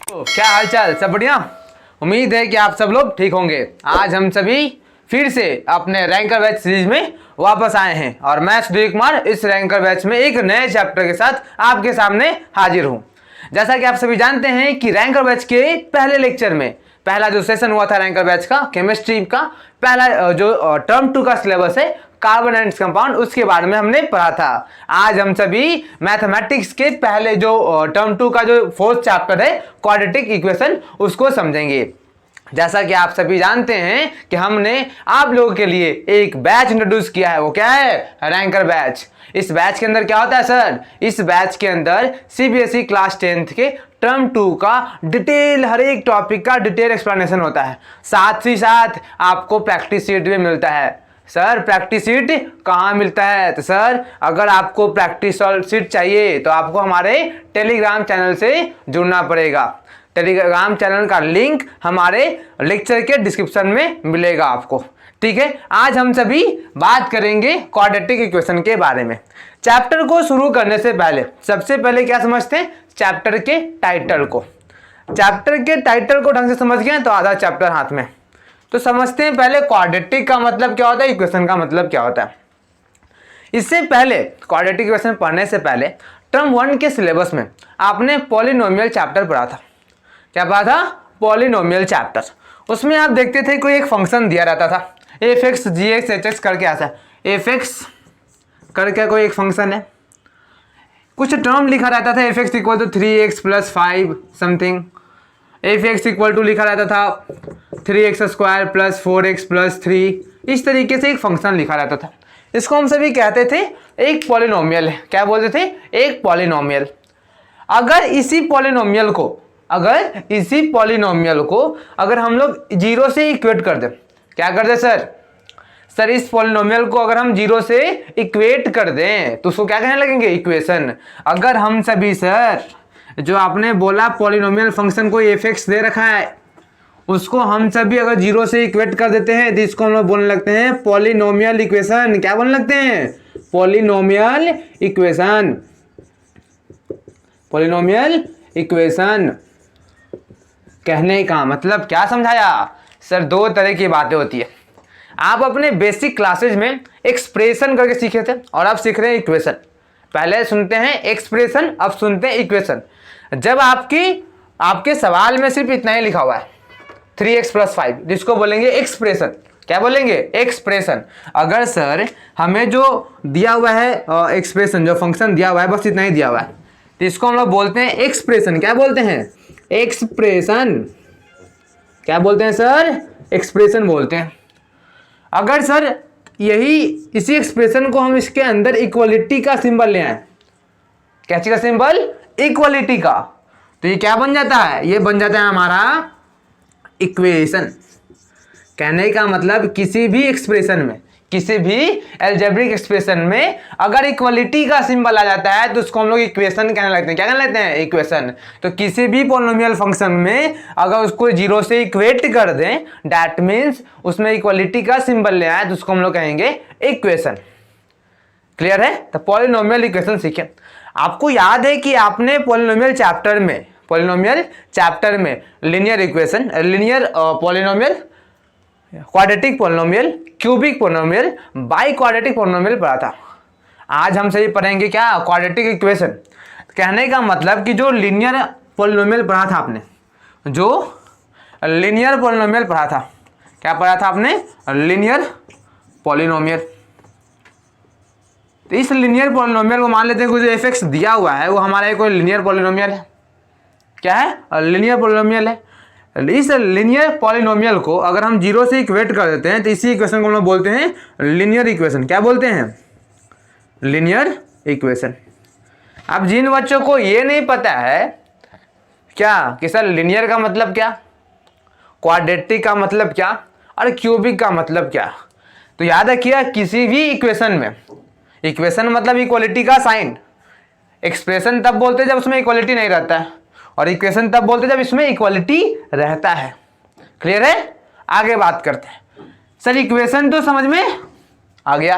तो क्या हालचाल, सब बढ़िया। उम्मीद है कि आप सब लोग ठीक होंगे। आज हम सभी फिर से अपने रैंकर बैच सीरीज में वापस आए हैं और मैं सुधीर कुमार इस रैंकर बैच में एक नए चैप्टर के साथ आपके सामने हाजिर हूं। जैसा कि आप सभी जानते हैं कि रैंकर बैच के पहले लेक्चर में पहला जो सेशन हुआ था रैंकर बैच का केमिस्ट्री का पहला जो टर्म 2 का सिलेबस है कार्बन एंड कंपाउंड, उसके बारे में हमने पढ़ा था। आज हम सभी मैथमेटिक्स के पहले जो टर्म 2 का जो फोर्थ चैप्टर है क्वाड्रेटिक इक्वेशन उसको समझेंगे। जैसा कि आप सभी जानते हैं कि हमने आप लोगों के लिए एक बैच इंट्रोड्यूस किया है, वो क्या है? Ranker batch. इस बैच के अंदर क्या होता है सर? इस बैच के अंदर सीबीएसई क्लास 10th के टर्म 2 का डिटेल, हर एक टॉपिक का डिटेल एक्सप्लेनेशन होता है। साथ ही साथ आपको प्रैक्टिस शीट भी मिलता है। सर प्रैक्टिस शीट कहाँ मिलता है? तो सर अगर आपको प्रैक्टिस शीट चाहिए तो आपको हमारे टेलीग्राम चैनल से जुड़ना पड़ेगा। टेलीग्राम चैनल का लिंक हमारे लेक्चर के डिस्क्रिप्शन में मिलेगा आपको, ठीक है। आज हम सभी बात करेंगे क्वाड्रेटिक इक्वेशन के बारे में। चैप्टर को शुरू करने से पहले सबसे पहले क्या समझते हैं? चैप्टर के टाइटल को। चैप्टर के टाइटल को ढंग से समझ गए तो आधा चैप्टर हाथ में। तो समझते हैं पहले क्वाड्रेटिक का मतलब क्या होता है, इक्वेशन का मतलब क्या होता है। इससे पहले क्वाड्रेटिक इक्वेशन पढ़ने से पहले टर्म 1 के सिलेबस में आपने पॉलिनोमियल चैप्टर पढ़ा था। क्या पढ़ा था? Polynomial chapter. उसमें आप देखते थे कोई एक फंक्शन दिया रहता था एफ एक्स जी एक्स एच एक्स करके आता है। एफ एक्स करके कोई एक फंक्शन है, कुछ टर्म लिखा रहता था F X equal to 3x + 5 something. F X equal to लिखा रहता था 3x² + 4x + 3। इस तरीके से एक फंक्शन लिखा रहता था। इसको हम सभी कहते थे एक पॉलिनोमियल है। क्या बोलते थे? एक पॉलिनोमियल। अगर इसी पॉलिनोमियल को अगर हम लोग 0 से इक्वेट कर दें, क्या कर दें सर? सर इस पॉलिनोमियल को अगर हम 0 से इक्वेट कर दें तो उसको क्या कहने लगेंगे? इक्वेशन। अगर हम सभी सर जो आपने बोला पॉलिनोमियल फंक्शन को एफ एक्स दे रखा है, उसको हम सभी अगर 0 से इक्वेट कर देते हैं तो इसको हम लोग बोलने लगते हैं पॉलिनोमियल इक्वेशन। क्या बोलने लगते हैं? Polynomial equation. पॉलिनोमियल इक्वेशन कहने का मतलब क्या समझाया सर? 2 तरह की बातें होती है। आप अपने बेसिक क्लासेज में एक्सप्रेशन करके सीखे थे और अब सीख रहे हैं इक्वेशन। पहले सुनते हैं एक्सप्रेशन, अब सुनते हैं इक्वेशन। जब आपके सवाल में सिर्फ इतना ही लिखा हुआ है 3x + 5, जिसको बोलेंगे एक्सप्रेशन। क्या बोलेंगे? एक्सप्रेशन। अगर सर हमें जो दिया हुआ है एक्सप्रेशन, जो फंक्शन दिया हुआ है बस इतना ही दिया हुआ है, तो इसको हम लोग बोलते हैं एक्सप्रेशन। क्या बोलते हैं? एक्सप्रेशन। क्या बोलते हैं सर? एक्सप्रेशन बोलते हैं। अगर सर इसी एक्सप्रेशन को हम इसके अंदर इक्वलिटी का सिंबल ले आए, क्या चीज का सिंबल? इक्वलिटी का, तो ये क्या बन जाता है? ये बन जाता है हमारा इक्वेशन। कहने का मतलब किसी भी एक्सप्रेशन में, किसी भी एल्जेब्रिक एक्सप्रेशन में अगर इक्वलिटी का सिंबल आ जाता है तो उसको हम लोग इक्वेशन कहने लगते हैं। क्या कहने लगते हैं? इक्वेशन। तो किसी भी पॉलिनोमियल फंक्शन में अगर उसको 0 से इक्वेट कर दें, दैट मीन्स उसमें इक्वलिटी का सिंबल ले आए, तो उसको हम लोग कहेंगे इक्वेशन। क्लियर है? तो पॉलिनोमियल इक्वेशन सीखे। आपको याद है कि आपने पॉलिनोमियल चैप्टर में linear equation, linear polynomial, quadratic polynomial, cubic polynomial, by quadratic polynomial पढ़ा था। आज हम सही पढ़ेंगे क्या? Quadratic equation. कहने का मतलब कि जो लीनियर पॉलिनोमियल पढ़ा था आपने, जो लीनियर पॉलिनोमियल पढ़ा था, क्या पढ़ा था आपने? Linear polynomial. तो इस लीनियर पॉलिनोमियल को मान लेते हैं जो एफ एक्स दिया हुआ है वो हमारा कोई लीनियर पॉलिनोमियल है। क्या है? लीनियर पॉलिनोमियल है। इस लीनियर पॉलिनोमियल को अगर हम 0 से इक्वेट कर देते हैं तो इसी इक्वेशन को हम लोग बोलते हैं लीनियर इक्वेशन। क्या बोलते हैं? Linear equation. अब जिन बच्चों को ये नहीं पता है क्या कि सर लीनियर का मतलब क्या, क्वाड्रेटिक का मतलब क्या और क्यूबिक का मतलब क्या, तो याद रखिए किसी भी इक्वेशन में, इक्वेशन मतलब इक्वलिटी का साइन, एक्सप्रेशन तब बोलते हैं जब उसमें इक्वलिटी नहीं रहता है और इक्वेशन तब बोलते हैं जब इसमें इक्वलिटी रहता है। क्लियर है? आगे बात करते हैं। सर इक्वेशन तो समझ में आ गया।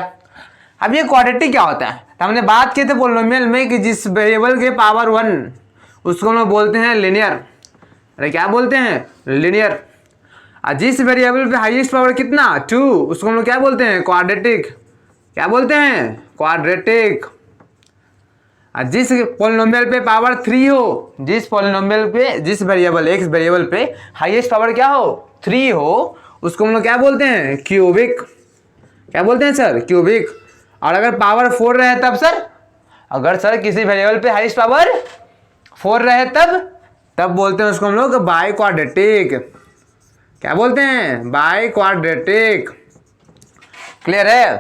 अब ये क्वाड्रेटिक क्या होता है? तो हमने बात की थी पॉलिनोमियल में कि जिस वेरिएबल के पावर 1 उसको हम लोग बोलते हैं लीनियर। अरे क्या बोलते हैं, लीनियर। जिस वेरिएबल पे हाईएस्ट पावर कितना 2, उसको हम लोग क्या बोलते हैं, क्वाड्रेटिक। क्या बोलते हैं, क्वाड्रेटिक। जिस पॉलिनोमियल पे पावर 3 हो, जिस पॉलिनोमियल पे, जिस वेरिएबल एक्स वेरिएबल पे हाईएस्ट पावर क्या हो 3 हो, उसको हम लोग क्या बोलते हैं, क्यूबिक। क्या बोलते हैं सर, क्यूबिक। और अगर पावर 4 रहे तब सर, अगर सर किसी वेरिएबल पे हाईएस्ट पावर 4 रहे तब बोलते हैं उसको हम लोग बाई क्वाड्रेटिक। क्या बोलते हैं, बाई क्वाड्रेटिक। क्लियर है,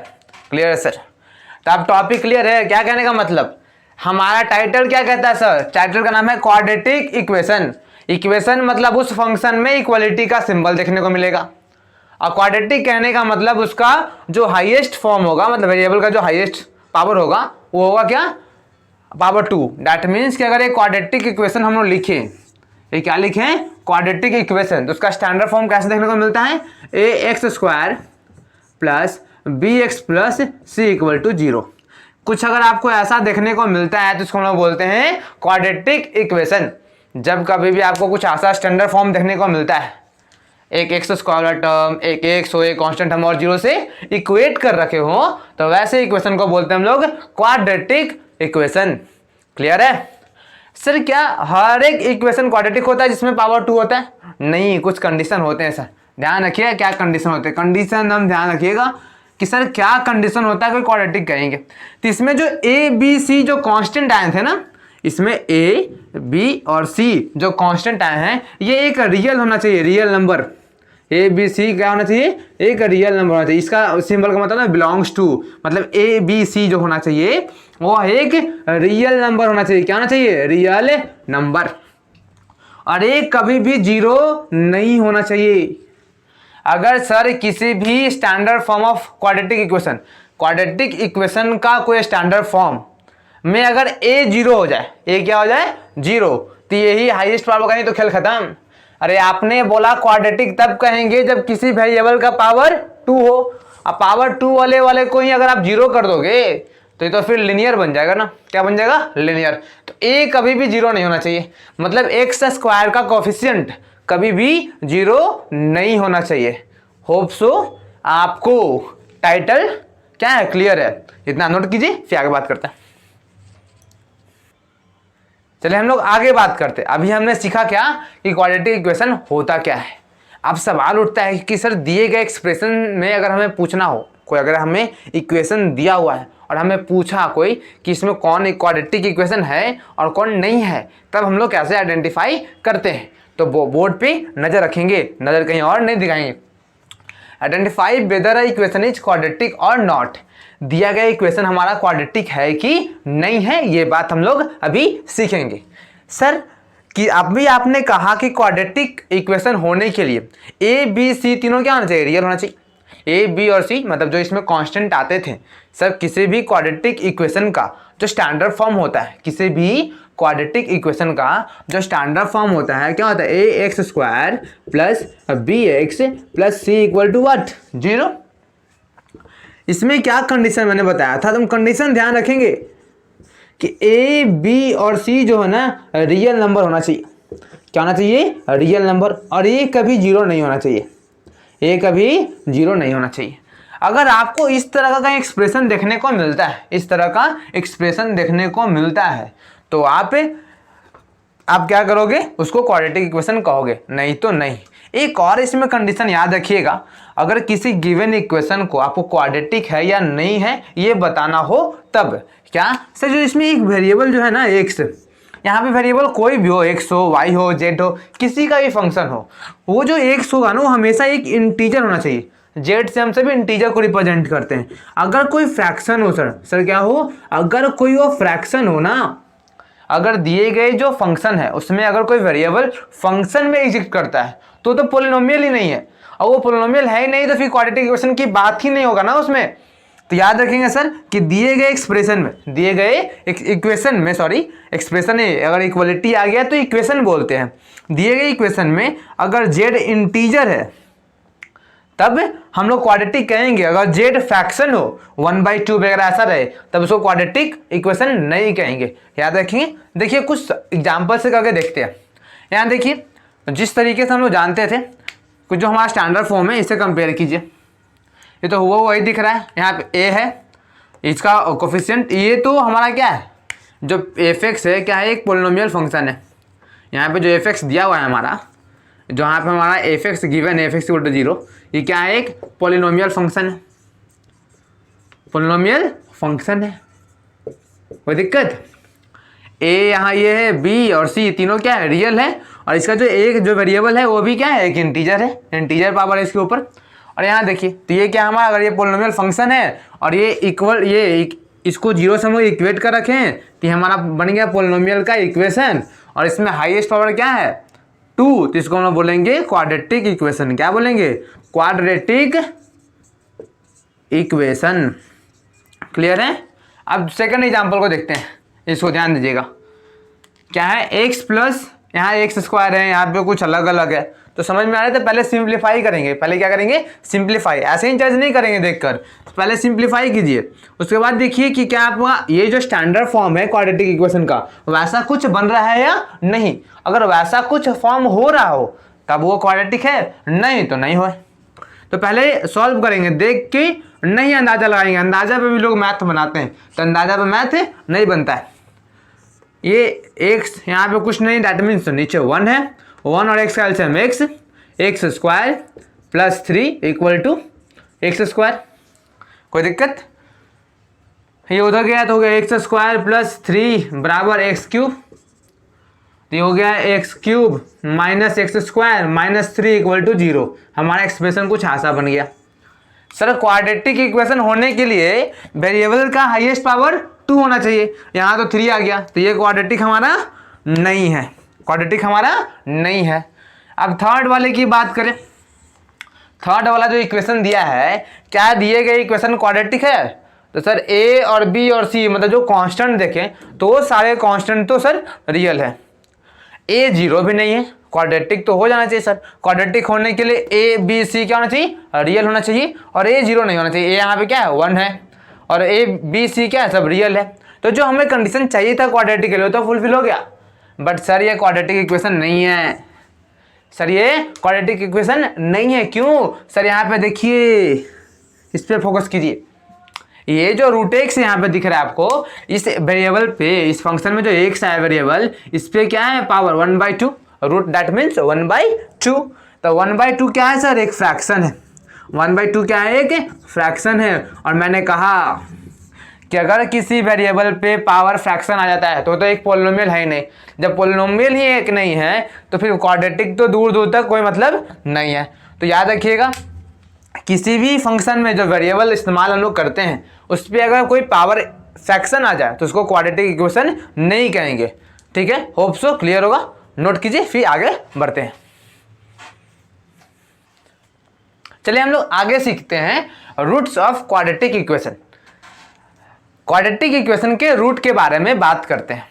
क्लियर है सर। तो अब टॉपिक क्लियर है, क्या कहने का मतलब, हमारा टाइटल क्या कहता है सर, टाइटल का नाम है क्वाड्रेटिक इक्वेशन। इक्वेशन मतलब उस फंक्शन में इक्वलिटी का सिंबल देखने को मिलेगा, और क्वाड्रेटिक कहने का मतलब उसका जो हाईएस्ट फॉर्म होगा, मतलब वेरिएबल का जो हाईएस्ट पावर होगा वो होगा क्या, पावर 2। दैट मीन्स कि अगर एक क्वाड्रेटिक इक्वेशन हम लोग लिखें, ये क्या लिखें, क्वाड्रेटिक इक्वेशन, तो उसका स्टैंडर्ड फॉर्म कैसे देखने को मिलता है, ax² plus bx plus c=0। कुछ अगर आपको ऐसा देखने को मिलता है तो इसको हम लोग बोलते हैं क्वाड्रेटिक इक्वेशन। जब कभी भी आपको कुछ ऐसा स्टैंडर्ड फॉर्म देखने को मिलता है, एक x² वाला टर्म, एक x हो, एक कांस्टेंट हम और 0 से इक्वेट कर रखे हो, तो वैसे इक्वेशन को बोलते हैं हम लोग क्वाड्रेटिक इक्वेशन। क्लियर है सर। क्या हर एक इक्वेशन क्वाड्रेटिक होता है जिसमें पावर 2 होता है, नहीं, कुछ कंडीशन होते हैं सर, ध्यान रखिए क्या कंडीशन होते हैं। कंडीशन हम ध्यान रखिएगा कि सर क्या कंडीशन होता है कोई क्वाड्रेटिक कहेंगे, तो इसमें जो ए बी सी जो कांस्टेंट आए थे ना, इसमें ए बी और सी जो कांस्टेंट आए हैं, ये एक रियल होना चाहिए, real number. A B C क्या होना चाहिए, एक रियल नंबर होना चाहिए। इसका सिंबल का मतलब है बिलोंग्स टू, मतलब ए बी सी जो होना चाहिए वो एक रियल नंबर होना चाहिए। क्या होना चाहिए, रियल नंबर। और एक कभी भी 0 नहीं होना चाहिए। अगर सर किसी भी standard form of quadratic equation, quadratic equation का कोई स्टैंडर्ड फॉर्म में अगर ए 0 हो जाए, ए क्या हो जाए 0, तो यही हाईएस्ट पावर का, नहीं तो खेल खत्म। अरे आपने बोला क्वाड्रेटिक तब कहेंगे जब किसी वेरिएबल का पावर 2 हो। अब पावर 2 वाले को ही अगर आप 0 कर दोगे तो ये तो फिर लिनियर बन जाएगा ना। क्या बन जाएगा, लिनियर। तो ए कभी भी 0 नहीं होना चाहिए, मतलब x² का कोफिशिएंट कभी भी 0 नहीं होना चाहिए। होप सो आपको टाइटल क्या है, क्लियर है। इतना नोट कीजिए, फिर आगे बात करते हैं। चलिए हम लोग आगे बात करते हैं। अभी हमने सीखा क्या कि क्वाड्रेटिक इक्वेशन होता क्या है। अब सवाल उठता है कि सर दिए गए एक्सप्रेशन में अगर हमें पूछना हो, कोई अगर हमें इक्वेशन दिया हुआ है और हमें पूछा कोई कि इसमें कौन एक क्वाड्रेटिक इक्वेशन है और कौन नहीं है, तब हम लोग कैसे आइडेंटिफाई करते हैं। तो वो बोर्ड पे नज़र रखेंगे, नज़र कहीं और नहीं दिखाएंगे। Identify whether a equation is quadratic और नॉट। दिया गया इक्वेशन हमारा क्वाड्रेटिक है कि नहीं है, ये बात हम लोग अभी सीखेंगे। सर कि अभी आपने कहा कि क्वाड्रेटिक इक्वेशन होने के लिए ए बी सी तीनों क्या होना चाहिए, रियल होना चाहिए। ए बी और सी मतलब जो इसमें कांस्टेंट आते थे। सर किसी भी क्वाड्रेटिक इक्वेशन का जो स्टैंडर्ड फॉर्म होता है, किसी भी क्वाड्रेटिक इक्वेशन का जो स्टैंडर्ड फॉर्म होता है, क्या होता है, ax² plus bx plus c=what 0। इसमें क्या कंडीशन मैंने बताया था, तुम कंडीशन ध्यान रखेंगे कि ए बी और सी जो है ना रियल नंबर होना चाहिए। क्या होना चाहिए, रियल नंबर। और ये कभी 0 नहीं होना चाहिए, ये कभी 0 नहीं होना चाहिए। अगर आपको इस तरह का कहीं एक्सप्रेशन देखने को मिलता है, इस तरह का एक्सप्रेशन देखने को मिलता है, तो आप क्या करोगे, उसको क्वाड्रेटिक इक्वेशन कहोगे, नहीं तो नहीं। एक और इसमें कंडीशन याद रखिएगा, अगर किसी गिवन इक्वेशन को आपको क्वाड्रेटिक है या नहीं है ये बताना हो तब। क्या सर, जो इसमें एक वेरिएबल जो है ना x, यहाँ पे वेरिएबल कोई भी हो, x हो, y हो, z हो, किसी का भी फंक्शन हो, वो जो x होगा ना वो हमेशा एक इंटीजर होना चाहिए। जेड से हम सभी इंटीजर को रिप्रेजेंट करते हैं। अगर कोई फ्रैक्शन हो सर क्या हो, अगर कोई वो फ्रैक्शन हो ना, अगर दिए गए जो फंक्शन है उसमें अगर कोई वेरिएबल फंक्शन में एग्जिस्ट करता है तो पोलिनोमियल ही नहीं है, और वो पोलिनोमियल है ही नहीं तो फिर क्वाड्रेटिक इक्वेशन की बात ही नहीं होगा ना उसमें। तो याद रखेंगे सर कि दिए गए एक्सप्रेशन में, दिए गए इक्वेशन में, सॉरी एक्सप्रेशन है, अगर इक्वलिटी आ गया तो इक्वेशन बोलते हैं। दिए गए इक्वेशन में अगर जेड इंटीजर है तब हम लोग क्वाड्रेटिक कहेंगे। अगर जेड फ्रैक्शन हो 1/2 वगैरह ऐसा रहे तब उसको क्वाड्रेटिक इक्वेशन नहीं कहेंगे। याद रखेंगे। देखिए कुछ एग्जाम्पल से करके देखते हैं। यहाँ देखिए तो जिस तरीके से हम लोग जानते थे कुछ जो हमारा स्टैंडर्ड फॉर्म है इससे कंपेयर कीजिए। ये तो हुआ वही दिख रहा है, यहाँ पे ए है इसका कोफिशिएंट, ये तो हमारा क्या है जो एफ एक्स है क्या है एक पोलिनोमियल फंक्शन है। यहाँ पे जो एफ एक्स दिया हुआ है हमारा, जो यहाँ पे हमारा एफ एक्स गिवन है एफ एक्स इक्वल टू 0, ये क्या है एक पोलिनोमियल फंक्शन है, पोलिनोमियल फंक्शन है। कोई दिक्कत? ए यहाँ ये है, बी और सी तीनों क्या है रियल है, और इसका जो एक जो वेरिएबल है वो भी क्या है एक इंटीजर है, इंटीजर पावर है इसके ऊपर। और यहाँ देखिए तो ये क्या हमारा अगर ये पोलिनोमियल फंक्शन है और ये इक्वल इसको 0 से हम लोग इक्वेट कर रखें तो ये हमारा बन गया पोलिनोमियल का इक्वेशन, और इसमें हाईएस्ट पावर क्या है 2, तो इसको हम लोग बोलेंगे क्वाड्रेटिक इक्वेशन। क्या बोलेंगे? Quadratic equation. क्लियर है? अब सेकंड एग्जांपल को देखते हैं, इसको ध्यान दीजिएगा। क्या है x प्लस यहाँ एक्स स्क्वायर है, यहाँ पे कुछ अलग अलग है, तो समझ में आ रहा है। तो पहले सिंप्लीफाई करेंगे, पहले क्या करेंगे सिंप्लीफाई, ऐसे ही जज नहीं करेंगे देखकर, तो पहले सिंप्लीफाई कीजिए। उसके बाद देखिए कि क्या आपका ये जो स्टैंडर्ड फॉर्म है क्वाड्रेटिक इक्वेशन का वैसा कुछ बन रहा है या नहीं। अगर वैसा कुछ फॉर्म हो रहा हो तब वो क्वाड्रेटिक है, नहीं तो नहीं हो। तो पहले सॉल्व करेंगे, देख के नहीं अंदाजा लगाएंगे। अंदाजा पे भी लोग मैथ बनाते हैं, तो अंदाजा पे मैथ नहीं बनता है। ये x यहाँ पे कुछ नहीं, दैट मीन्स नीचे 1 है, 1 और x का LCM X square plus 3 equal to X square. कोई दिक्कत? ये उधर गया तो हो गया एक्स स्क्वायर प्लस 3 बराबर एक्स क्यूब, तो ये हो गया X cube minus X square minus 3 equal to 0। हमारा एक्सप्रेशन कुछ ऐसा बन गया। सर क्वाड्रेटिक इक्वेशन होने के लिए वेरिएबल का हाईएस्ट पावर 2 होना चाहिए, यहाँ तो 3 आ गया, तो ये क्वाड्रेटिक हमारा नहीं है, क्वाड्रेटिक हमारा नहीं है। अब थर्ड वाले की बात करें, थर्ड वाला जो इक्वेशन दिया है, क्या दिए गए इक्वेशन क्वाड्रेटिक है? तो सर ए और बी और सी मतलब जो कांस्टेंट देखें तो वो सारे कांस्टेंट तो सर रियल है। ए 0 भी नहीं है, क्वाड्रेटिक तो हो जाना चाहिए सर। क्वाड्रेटिक होने के लिए ए बी सी क्या होना चाहिए? रियल होना चाहिए, और ए 0 नहीं होना चाहिए। ए यहाँ पे क्या है 1 है, और ए बी सी क्या है सब रियल है। तो जो हमें कंडीशन चाहिए था क्वाड्रेटिक के लिए तो फुलफिल हो गया। बट सर ये क्वाड्रेटिक इक्वेशन नहीं है, सर ये क्वाड्रेटिक इक्वेशन नहीं है। क्यों? सर यहाँ पे देखिए, इस पर फोकस कीजिए। ये जो रूट एक्स यहाँ पे दिख रहा है आपको, इस वेरिएबल पे, इस फंक्शन में जो एक्स है वेरिएबल, इस पे क्या है पावर 1/2, रूट दैट मीन्स 1/2। तो 1/2 क्या है सर? एक फ्रैक्शन है। 1/2 क्या है? एक फ्रैक्शन है। और मैंने कहा कि अगर किसी वेरिएबल पे पावर फ्रैक्शन आ जाता है तो एक पोलिनोमियल है ही नहीं। जब पोलिनोमियल ही एक नहीं है तो फिर क्वाड्रेटिक तो दूर दूर तक कोई मतलब नहीं है। तो याद रखिएगा, किसी भी फंक्शन में जो वेरिएबल इस्तेमाल हम लोग करते हैं उस पर अगर कोई पावर फ्रैक्शन आ जाए तो उसको क्वाड्रेटिक इक्वेशन नहीं कहेंगे। ठीक है, होप सो क्लियर होगा। नोट कीजिए, फिर आगे बढ़ते हैं। चलिए हम लोग आगे सीखते हैं roots of quadratic equation. Quadratic equation के रूट के बारे में बात करते हैं।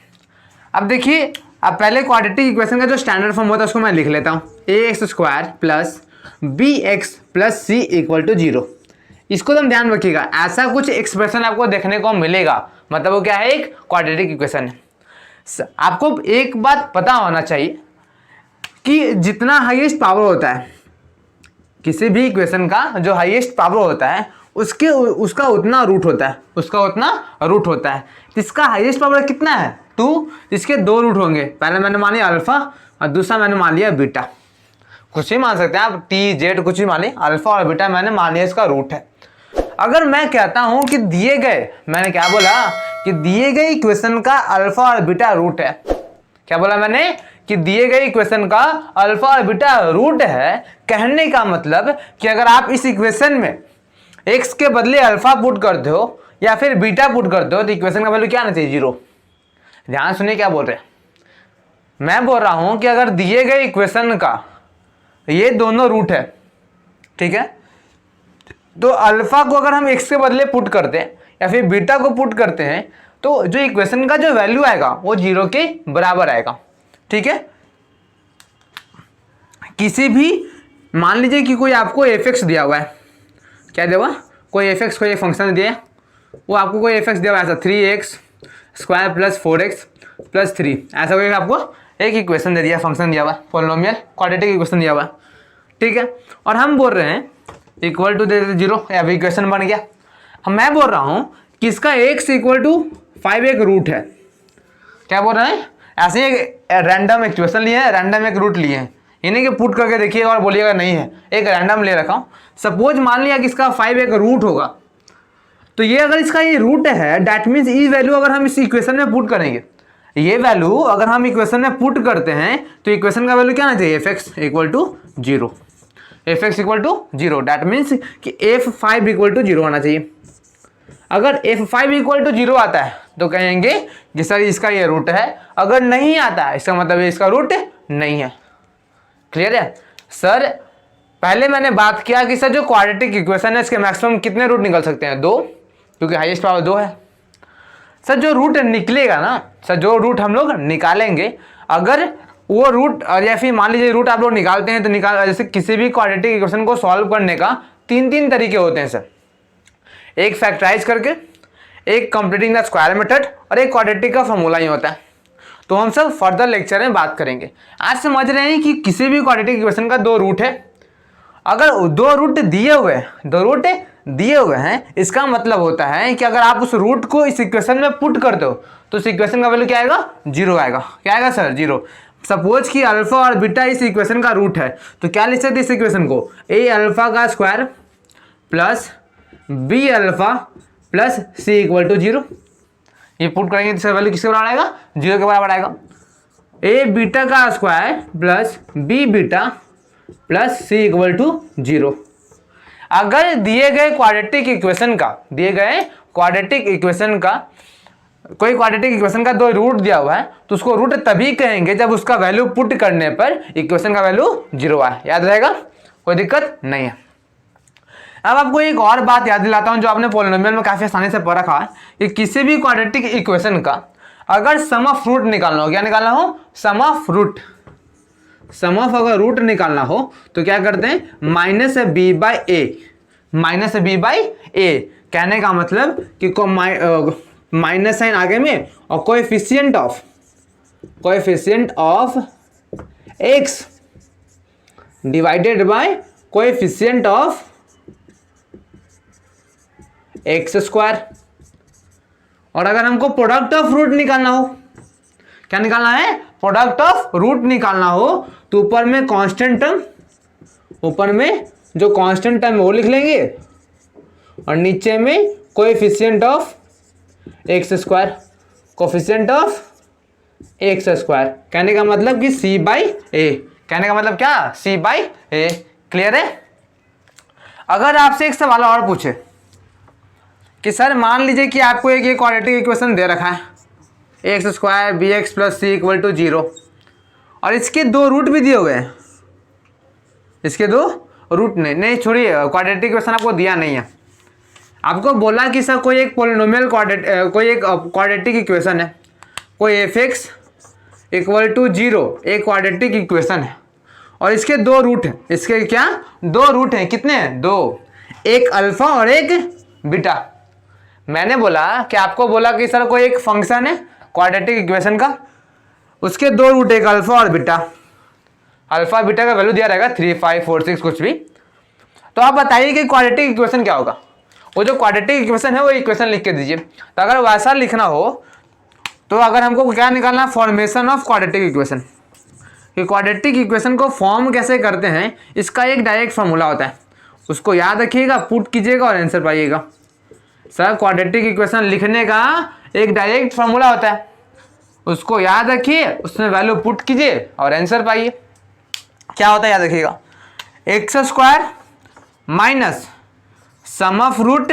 अब देखिए, अब पहले क्वाड्रेटिक इक्वेशन का जो स्टैंडर्ड फॉर्म होता है उसको मैं लिख लेता हूँ। ax² plus bx plus c equal to 0। इसको तो हम ध्यान रखिएगा, ऐसा कुछ एक्सप्रेशन आपको देखने को मिलेगा, मतलब वो क्या है? एक क्वाड्रेटिक इक्वेशन है। आपको एक बात पता होना चाहिए कि जितना हाईएस्ट पावर होता है किसी भी इक्वेशन का, जो हाईएस्ट पावर होता है उसका उतना रूट होता है, उसका उतना रूट होता है। इसका हाईएस्ट पावर कितना है? 2। इसके 2 रूट होंगे। पहले मैंने मान लिया अल्फा और दूसरा मैंने मान लिया बीटा। कुछ भी मान सकते हैं आप, टी जेड कुछ भी मान लिया, अल्फा और बीटा मैंने मान लिया इसका रूट है। अगर मैं कहता हूं कि दिए गए, मैंने क्या बोला कि दिए गए इक्वेशन का अल्फा और बीटा रूट है। क्या बोला मैंने? कि दिए गए इक्वेशन का अल्फा और बीटा रूट है। कहने का मतलब कि अगर आप इस इक्वेशन में x के बदले अल्फा पुट करते हो या फिर बीटा पुट करते हो तो इक्वेशन का वैल्यू क्या आना चाहिए? 0। ध्यान सुनिए क्या बोल रहे हैं। मैं बोल रहा हूं कि अगर दिए गए इक्वेशन का ये दोनों रूट है, ठीक है, तो अल्फा को अगर हम x के बदले पुट करते हैं या फिर बीटा को पुट करते हैं तो जो इक्वेशन का जो वैल्यू आएगा वो 0 के बराबर आएगा। ठीक है, किसी भी, मान लीजिए कि कोई आपको fx दिया हुआ है, क्या दिया हुआ? कोई fx, कोई फंक्शन दिया, वो आपको कोई fx दिया हुआ है ऐसा 3x² प्लस 4x प्लस 3, ऐसा कोई आपको एक इक्वेशन दे दिया, फंक्शन दिया हुआ, पॉलिनोमियल क्वाड्रेटिक इक्वेशन दिया हुआ, ठीक है। और हम बोल रहे हैं इक्वल टू दे देते 0, अब इक्वेशन बन गया। मैं बोल रहा हूँ कि इसका x इक्वल टू 5 एक रूट है। क्या बोल रहे हैं? ऐसे एक रैंडम इक्वेशन लिए हैं, रैंडम एक रूट लिए हैं, इन्हीं के पुट करके देखिएगा और बोलिएगा नहीं है, एक रैंडम ले रखा हूँ। सपोज मान लिया कि इसका 5 एक रूट होगा, तो ये अगर इसका ये रूट है, दैट मीन्स ये वैल्यू अगर हम इस इक्वेशन में पुट करेंगे, ये वैल्यू अगर हम इक्वेशन में पुट करते हैं तो इक्वेशन का वैल्यू क्या आना चाहिए? fx equal to 0, fx equal to 0, that means कि f5 इक्वल टू 0 आना चाहिए। अगर f5 इक्वल टू 0 आता है तो कहेंगे कि सर इसका ये रूट है, अगर नहीं आता है इसका मतलब इसका रूट नहीं है। क्लियर है सर? पहले मैंने बात किया कि सर जो क्वाड्रेटिक इक्वेशन है इसके मैक्सिमम कितने रूट निकल सकते हैं? 2, क्योंकि हाईएस्ट पावर 2 है। सर जो रूट निकलेगा ना, सर जो रूट हम लोग निकालेंगे, अगर वो रूट, और या फिर मान लीजिए रूट आप लोग निकालते हैं तो जैसे किसी भी क्वाड्रेटिक इक्वेशन को सॉल्व करने का 3 तरीके होते हैं सर। एक फैक्टराइज करके, एक कंप्लीटिंग द स्क्वायर मेथड, और एक क्वाड्रेटिक का फॉर्मूला ही होता है। तो हम सब फर्दर लेक्चर में बात करेंगे। आज समझ रहे हैं कि किसी भी क्वाड्रेटिक इक्वेशन का 2 रूट है। अगर 2 रूट दिए हुए हैं, इसका मतलब होता है कि अगर आप उस रूट को इस इक्वेशन में पुट करते हो तो उस इक्वेशन का वैल्यू क्या आएगा? 0 आएगा। क्या आएगा सर? 0। सपोज कि अल्फा और बीटा इस इक्वेशन का रूट है, तो क्या लिख सकते इस इक्वेशन को? a अल्फा का square plus b alpha plus c equal to 0। ये पुट करेंगे तो सर वैल्यू किसके बराबर आएगा? 0 के बराबर आएगा। a बीटा का square plus b beta plus c equal to 0। अगर दिए गए क्वाड्रेटिक इक्वेशन का कोई क्वाड्रेटिक इक्वेशन का 2 रूट दिया हुआ है तो उसको रूट तभी कहेंगे जब उसका वैल्यू पुट करने पर इक्वेशन का वैल्यू 0 आए। याद रहेगा? कोई दिक्कत नहीं है। अब आपको एक और बात याद दिलाता हूं जो आपने पॉलिनोमियल में काफी आसानी से पढ़ा रखा है कि किसी भी क्वाड्रेटिक इक्वेशन का अगर सम ऑफ रूट निकालना हो, क्या निकालना हो? सम ऑफ रूट। सम ऑफ अगर रूट निकालना हो तो क्या करते हैं? माइनस b बाई ए। कहने का मतलब कि माइनस साइन आगे में और coefficient of x divided by coefficient of x square. और अगर हमको प्रोडक्ट ऑफ रूट निकालना हो, क्या निकालना है? प्रोडक्ट ऑफ रूट निकालना हो तो ऊपर में कांस्टेंट टर्म, ऊपर में जो कांस्टेंट टर्म है वो लिख लेंगे और नीचे में coefficient of x square, coefficient of x square. कहने का मतलब कि c बाई ए। कहने का मतलब क्या? c by A. क्लियर है? अगर आपसे एक सवाल और पूछे कि सर मान लीजिए कि आपको एक क्वाड्रेटिक इक्वेशन दे रखा है X square B X plus C equal to 0 और इसके 2 रूट भी दिए हुए हैं। इसके 2 रूट नहीं छोड़िए, क्वाड्रेटिक इक्वेशन आपको दिया नहीं है। आपको बोला कि सर कोई एक पॉलिनोमियल क्वाड्रेटिक इक्वेशन है, कोई एफ एक्स इक्वल टू 0 एक क्वाड्रेटिक इक्वेशन है और इसके 2 रूट हैं। इसके क्या? 2 रूट हैं। कितने हैं? 2, एक अल्फा और एक बीटा। मैंने बोला कि आपको बोला कि सर कोई एक फंक्शन है क्वाड्रेटिक इक्वेशन का, उसके 2 रूट, एक अल्फा और बीटा। अल्फा बीटा का वैल्यू दिया रहेगा 3, 5, 4, 6 कुछ भी। तो आप बताइए कि क्वाड्रेटिक इक्वेशन क्या होगा? वो जो क्वाड्रेटिक इक्वेशन है वो इक्वेशन लिख के दीजिए। तो अगर वैसा लिखना हो तो अगर हमको क्या निकालना? Formation of quadratic equation. कि क्वाड्रेटिक इक्वेशन को फॉर्म कैसे करते हैं इसका एक डायरेक्ट फार्मूला होता है, उसको याद रखिएगा, पुट कीजिएगा और आंसर पाइएगा। सर क्वाड्रेटिक इक्वेशन लिखने का एक डायरेक्ट फार्मूला होता है, उसको याद रखिए, उसमें वैल्यू पुट कीजिए और आंसर पाइए। क्या होता है याद रखिएगा? X square minus sum of root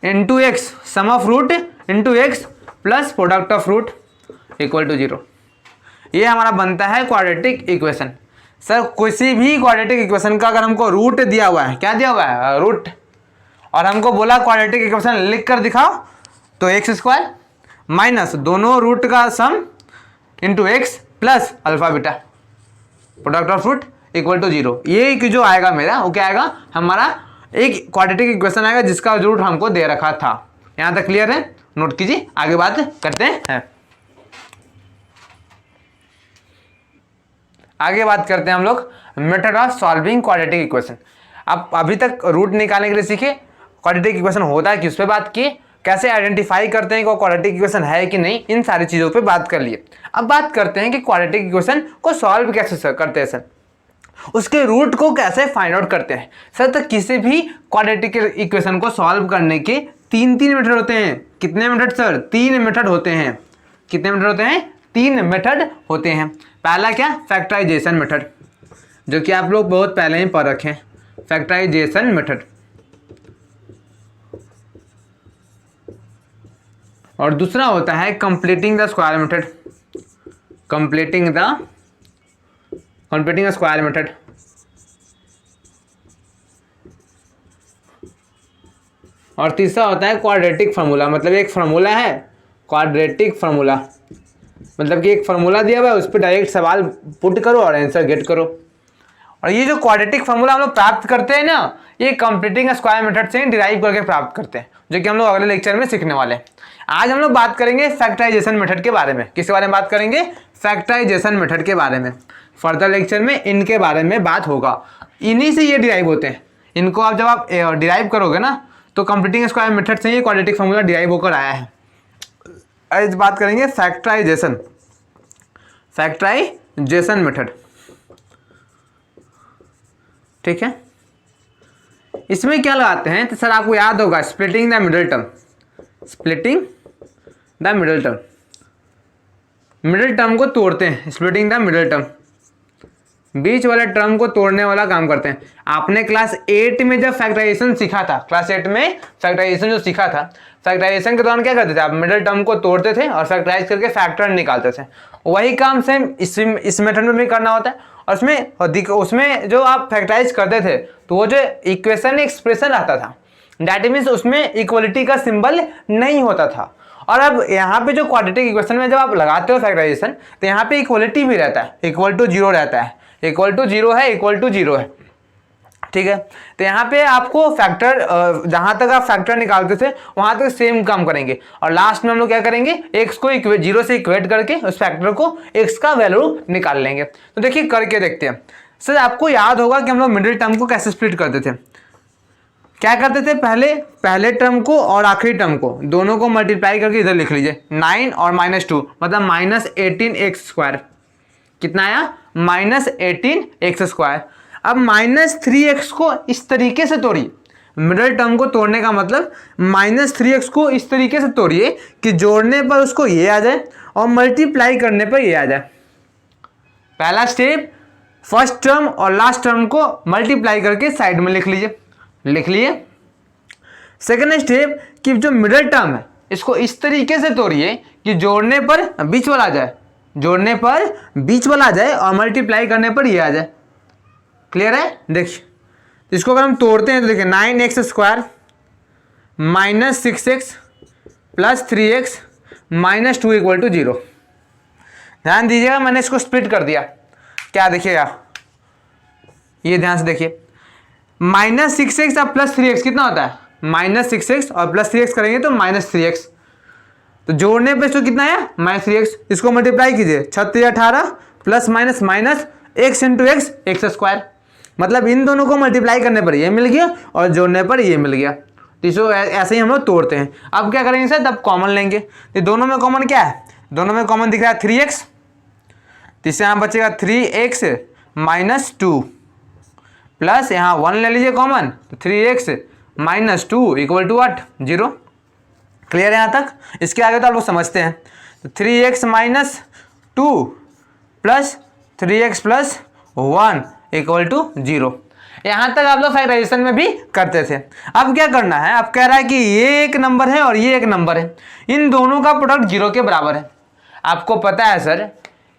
into X, sum of root into x plus product of root equal to 0। ये हमारा बनता है क्वाड्रेटिक इक्वेशन। सर किसी भी क्वाड्रेटिक इक्वेशन का अगर हमको रूट दिया हुआ है, क्या दिया हुआ है? रूट, और हमको बोला क्वाड्रेटिक इक्वेशन लिख कर दिखाओ, तो एक्स स्क्वायर माइनस दोनों रूट का sum into x plus alpha beta product of root equal to 0। ये जो आएगा मेरा वो क्या आएगा? हमारा एक क्वाड्रेटिक इक्वेशन आएगा जिसका रूट हमको दे रखा था। यहाँ तक क्लियर है? नोट कीजिए, आगे बात करते हैं। आगे बात करते हैं हम लोग method of solving quadratic equation. अब अभी तक रूट निकालने के लिए सीखे, क्वाड्रेटिक इक्वेशन होता है कि उस पर बात किए, कैसे आइडेंटिफाई करते हैं कि क्वाड्रेटिक इक्वेशन है कि नहीं, इन सारी चीज़ों पे बात कर लिए। अब बात करते हैं कि क्वाड्रेटिक इक्वेशन को सॉल्व कैसे करते हैं सर, उसके रूट को कैसे फाइंड आउट करते हैं सर। तो किसी भी क्वाड्रेटिक इक्वेशन को सॉल्व करने के तीन मेथड होते हैं। कितने मेथड सर? 3 मेथड होते हैं। कितने मेथड होते हैं? 3 मेथड होते हैं। पहला क्या? फैक्टराइजेशन मेथड, जो कि आप लोग बहुत पहले ही पढ़ रखे हैं, फैक्टराइजेशन मेथड। और दूसरा होता है completing the square method, completing square method. और तीसरा होता है क्वाड्रेटिक फार्मूला, मतलब एक फार्मूला है, क्वाड्रेटिक फार्मूला मतलब कि एक फार्मूला दिया हुआ है, उस पर डायरेक्ट सवाल पुट करो और आंसर गेट करो। और ये जो क्वाड्रेटिक फार्मूला हम लोग प्राप्त करते हैं ना, ये कंप्लीटिंग स्क्वायर मेथड से डिराइव करके प्राप्त करते हैं, जो कि हम लोग अगले लेक्चर में सीखने वाले हैं। आज हम लोग बात करेंगे फैक्टराइजेशन मेथड के बारे में। किसके बारे में बात करेंगे? फैक्टराइजेशन मेथड के बारे में। फर्दर लेक्चर में इनके बारे में बात होगा। इन्हीं से ये डिराइव होते हैं। इनको आप जब आप डिराइव करोगे ना, तो कंप्लीटिंग स्क्वायर मेथड से ये क्वाड्रेटिक फार्मूला डिराइव होकर आया है। आज बात करेंगे फैक्टराइजेशन मेथड, ठीक है। इसमें क्या लगाते हैं तो सर आपको याद होगा, splitting the middle term, splitting the middle term, middle term को तोड़ते हैं, स्प्लिटिंग द मिडिल टर्म, बीच वाले टर्म को तोड़ने वाला काम करते हैं। आपने क्लास 8 में जब फैक्टराइजेशन सीखा था, क्लास 8 में फैक्टराइजेशन जो सीखा था, फैक्टराइजेशन के दौरान क्या करते थे आप? मिडिल टर्म को तोड़ते थे और फैक्टराइज करके फैक्टर निकालते थे। वही काम सेम इस मेथड में भी करना होता है। और उसमें जो आप फैक्टराइज करते थे, तो वो जो इक्वेशन एक्सप्रेशन आता था, दैट मीन्स उसमें इक्वलिटी का सिंबल नहीं होता था। और अब यहाँ पे जो क्वाड्रेटिक इक्वेशन में जब आप लगाते हो फैक्टराइजेशन, तो यहाँ पे इक्वलिटी भी रहता है, इक्वल टू जीरो रहता है, इक्वल टू जीरो है, इक्वल टू जीरो है, ठीक है। तो यहाँ पे आपको फैक्टर, जहां तक आप फैक्टर निकालते थे वहां तक सेम काम करेंगे। और लास्ट में हम लोग क्या करेंगे? एक्स को जीरो से इक्वेट करके उस फैक्टर को एक्स का वैल्यू निकाल लेंगे। तो देखिए करके देखते हैं। सर आपको याद होगा कि हम लोग मिडिल टर्म को कैसे स्प्लिट करते थे। क्या करते थे? पहले टर्म को और आखिरी टर्म को दोनों को मल्टीप्लाई करके इधर लिख लीजिए, 9 और -2 मतलब -18x²। कितना आया? -18x²। अब -3x को इस तरीके से तोड़िए, मिडिल टर्म को तोड़ने का मतलब -3x को इस तरीके से तोड़िए कि जोड़ने पर उसको ये आ जाए और मल्टीप्लाई करने पर ये आ जाए। पहला स्टेप, फर्स्ट टर्म और लास्ट टर्म को मल्टीप्लाई करके साइड में लिख लिए। सेकेंड स्टेप कि जो मिडिल टर्म है इसको इस तरीके से तोड़िए कि जोड़ने पर बीच वाला आ जाए, और मल्टीप्लाई करने पर ये आ जाए। क्लियर है? देखिए इसको अगर हम तोड़ते हैं तो देखिए 9x² -6x + 3x -2 = 0। ध्यान दीजिएगा, मैंने इसको स्प्लिट कर दिया। क्या देखिएगा, ये ध्यान से देखिए, -6x और +3x कितना होता है? -6x और +3x करेंगे तो -3x, तो जोड़ने पे इसको कितना है? -3x। इसको मल्टीप्लाई कीजिए, 36 18 + -x × x, x²। मतलब इन दोनों को मल्टीप्लाई करने पर ये मिल गया और जोड़ने पर ये मिल गया। तो इसको ऐसे ही हम लोग तोड़ते हैं। अब क्या करेंगे सर? तब कॉमन लेंगे। तो दोनों में कॉमन क्या है? दोनों में कॉमन दिख रहा है 3x, तो इससे यहाँ बचेगा 3x -2 प्लस यहाँ 1 ले लीजिए कॉमन, तो 3x -2 = 8, 0। क्लियर है यहाँ तक? इसके आगे तो आप लोग समझते हैं। तो 3x -2 प्लस 3x + 1 = 0। यहाँ तक आप लोग फैक्टराइजेशन में भी करते थे। अब क्या करना है? अब कह रहा है कि ये एक नंबर है और ये एक नंबर है, इन दोनों का प्रोडक्ट 0 के बराबर है। आपको पता है सर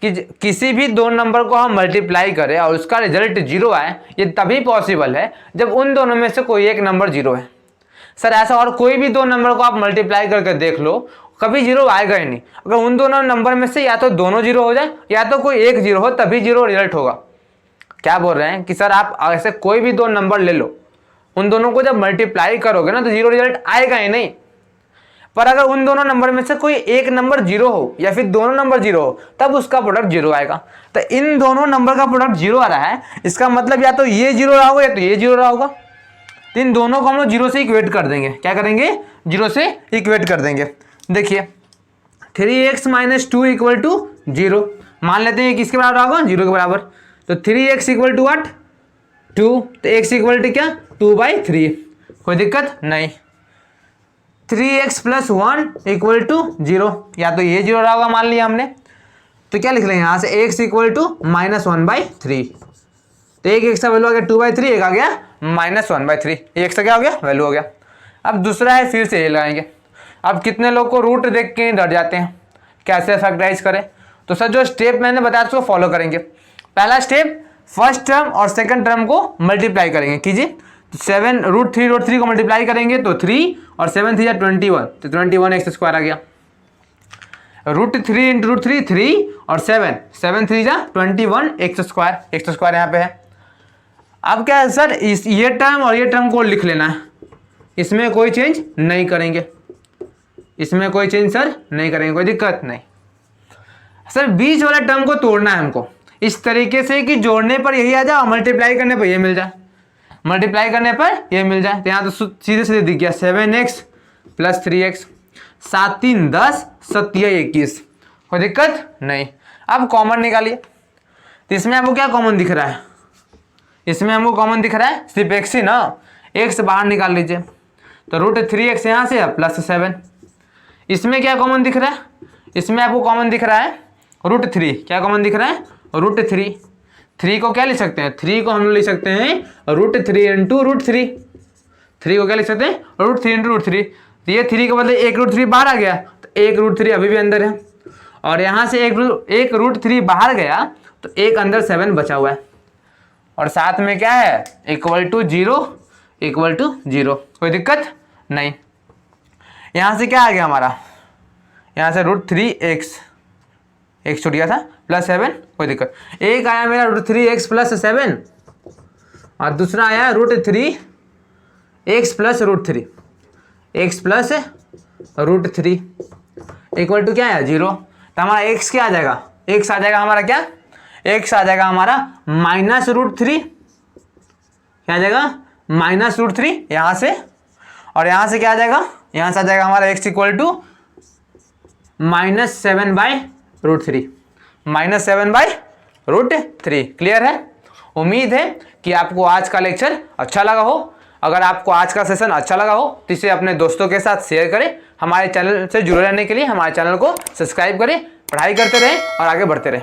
कि किसी भी दो नंबर को हम मल्टीप्लाई करें और उसका रिजल्ट 0 आए, ये तभी पॉसिबल है जब उन दोनों में से कोई एक नंबर 0 है। सर ऐसा और कोई भी दो नंबर को आप मल्टीप्लाई करके देख लो, कभी 0 आएगा ही नहीं। अगर उन दोनों नंबर में से या तो दोनों 0 हो जाए या तो कोई एक 0 हो, तभी 0 रिजल्ट होगा। क्या बोल रहे हैं कि सर आप ऐसे कोई भी दो नंबर ले लो, उन दोनों को जब मल्टीप्लाई करोगे ना तो 0 रिजल्ट आएगा ही नहीं। पर अगर उन दोनों नंबर में से कोई एक नंबर जीरो हो या फिर दोनों नंबर जीरो हो तब उसका प्रोडक्ट जीरो आएगा। तो इन दोनों नंबर का प्रोडक्ट जीरो आ रहा है, इसका मतलब या तो ये जीरो रहा होगा या तो ये जीरो रहा होगा। तो इन दोनों को हम लोग जीरो से इक्वेट कर देंगे। क्या करेंगे? जीरो से इक्वेट कर देंगे। देखिए 3x - 2 = 0, मान लेते हैं किसके बराबर होगा? जीरो के बराबर। तो 3x = व्हाट? 2। तो x = क्या? 2/3। कोई दिक्कत नहीं। 3x + 1 = 0, या तो ये जीरो रहा होगा मान लिया हमने। तो क्या लिख लेंगे यहाँ से? x = -1/3। तो एक x का वैल्यू आ गया 2/3, एक आ गया -1/3। एक x का क्या हो गया? वैल्यू हो गया। अब दूसरा है, फिर से ये लगाएंगे। अब कितने लोग को रूट देख के डर जाते हैं, कैसे फैक्टराइज करें? तो सर जो स्टेप मैंने बताया उसको फॉलो करेंगे। पहला स्टेप, फर्स्ट टर्म और सेकंड टर्म को मल्टीप्लाई करेंगे। कीजिए, तो 7 √3 को मल्टीप्लाई करेंगे तो 3 और 7 3 21, तो 21x² आ गया। √3 × √3 3 और 7 7 3 21x², x² यहाँ पे है। अब क्या है सर, इस ये टर्म और ये टर्म को लिख लेना है, इसमें कोई चेंज नहीं करेंगे, इसमें कोई चेंज सर नहीं करेंगे, कोई दिक्कत नहीं। सर बीच वाला टर्म को तोड़ना है हमको इस तरीके से कि जोड़ने पर यही आ जाए और मल्टीप्लाई करने पर ये मिल जाए, मल्टीप्लाई करने पर ये मिल जाए। तो यहाँ तो सीधे सीधे दिख गया 7x + 3x, 7 3 10, 7 21, कोई दिक्कत नहीं। अब कॉमन निकालिए। तो इसमें आपको क्या कॉमन दिख रहा है? इसमें हमको कॉमन दिख रहा है सिर्फ x ही ना, x बाहर निकाल लीजिए। तो √3x यहाँ से +7। इसमें क्या कॉमन दिख रहा है? इसमें आपको कॉमन दिख रहा है √3। क्या कॉमन दिख रहा है? √3। 3 को क्या लिख सकते हैं? 3 को हम लोग लिख सकते हैं √3 × √3। 3 को क्या लिख सकते हैं? √3 × √3। तो ये 3 के बदले एक √3 बाहर आ गया, तो एक √3 अभी भी अंदर है, और यहाँ से एक √3 बाहर गया तो एक अंदर 7 बचा हुआ है, और साथ में क्या है? =0 =0, कोई दिक्कत नहीं। यहाँ से क्या आ गया हमारा? यहाँ से √3x, एक छूट गया था, +7, कोई दिक्कत। एक आया मेरा √3x + 7 और दूसरा आया √3x + √3, x + √3 = क्या है? 0। तो हमारा x क्या आ जाएगा? x आ जाएगा हमारा क्या? x आ जाएगा हमारा -√3। क्या आ जाएगा? -√3 यहाँ से, और यहाँ से क्या आ जाएगा? यहाँ से आ जाएगा हमारा x = -7/√3, -7/√3। क्लियर है? उम्मीद है कि आपको आज का लेक्चर अच्छा लगा हो। अगर आपको आज का सेशन अच्छा लगा हो तो इसे अपने दोस्तों के साथ शेयर करें। हमारे चैनल से जुड़े रहने के लिए हमारे चैनल को सब्सक्राइब करें। पढ़ाई करते रहें और आगे बढ़ते रहें।